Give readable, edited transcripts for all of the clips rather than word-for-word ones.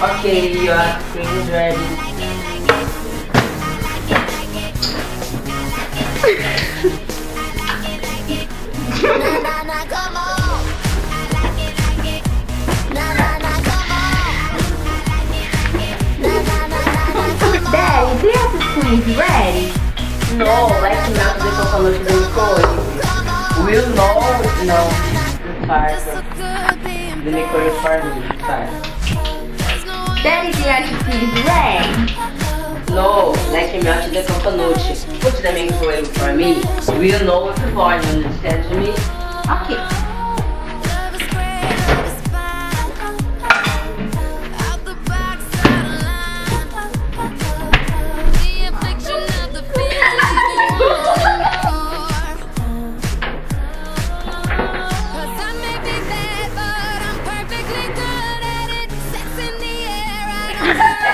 Okay, your cream is ready. Daddy, do you have the cream ready? No, like melt the coconut milk cold. Will no, it's fire. The liquor is fire, it's fire. Daddy, do you have the cream ready? No, like melt the coconut. Put the microwave for me. Will know what the volume, understand me? Okay.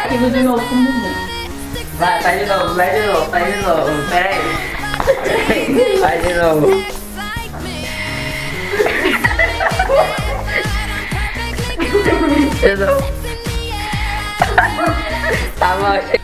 Eu vou de novo com o Bumbum. Vai de novo, peraí. Vai de novo. Tá bom.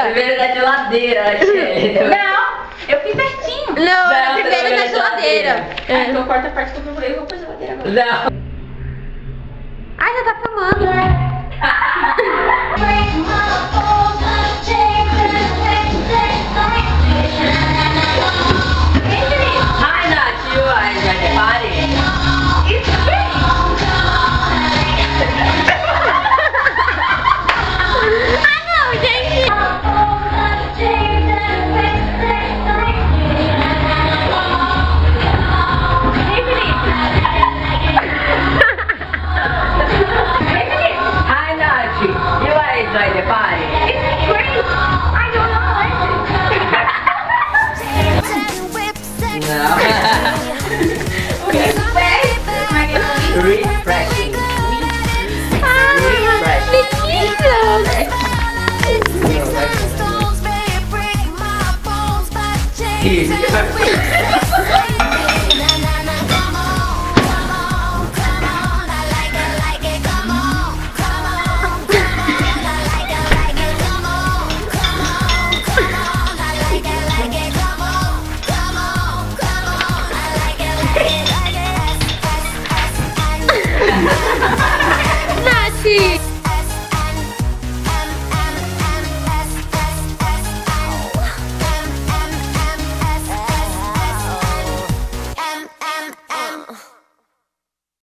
Primeiro na geladeira, Não, eu fiz certinho. Não, era primeiro na geladeira. Então corta a parte que eu procurei e vou pra geladeira agora. Não. Ai, já tá filmando. Hi, Nath, you are ready?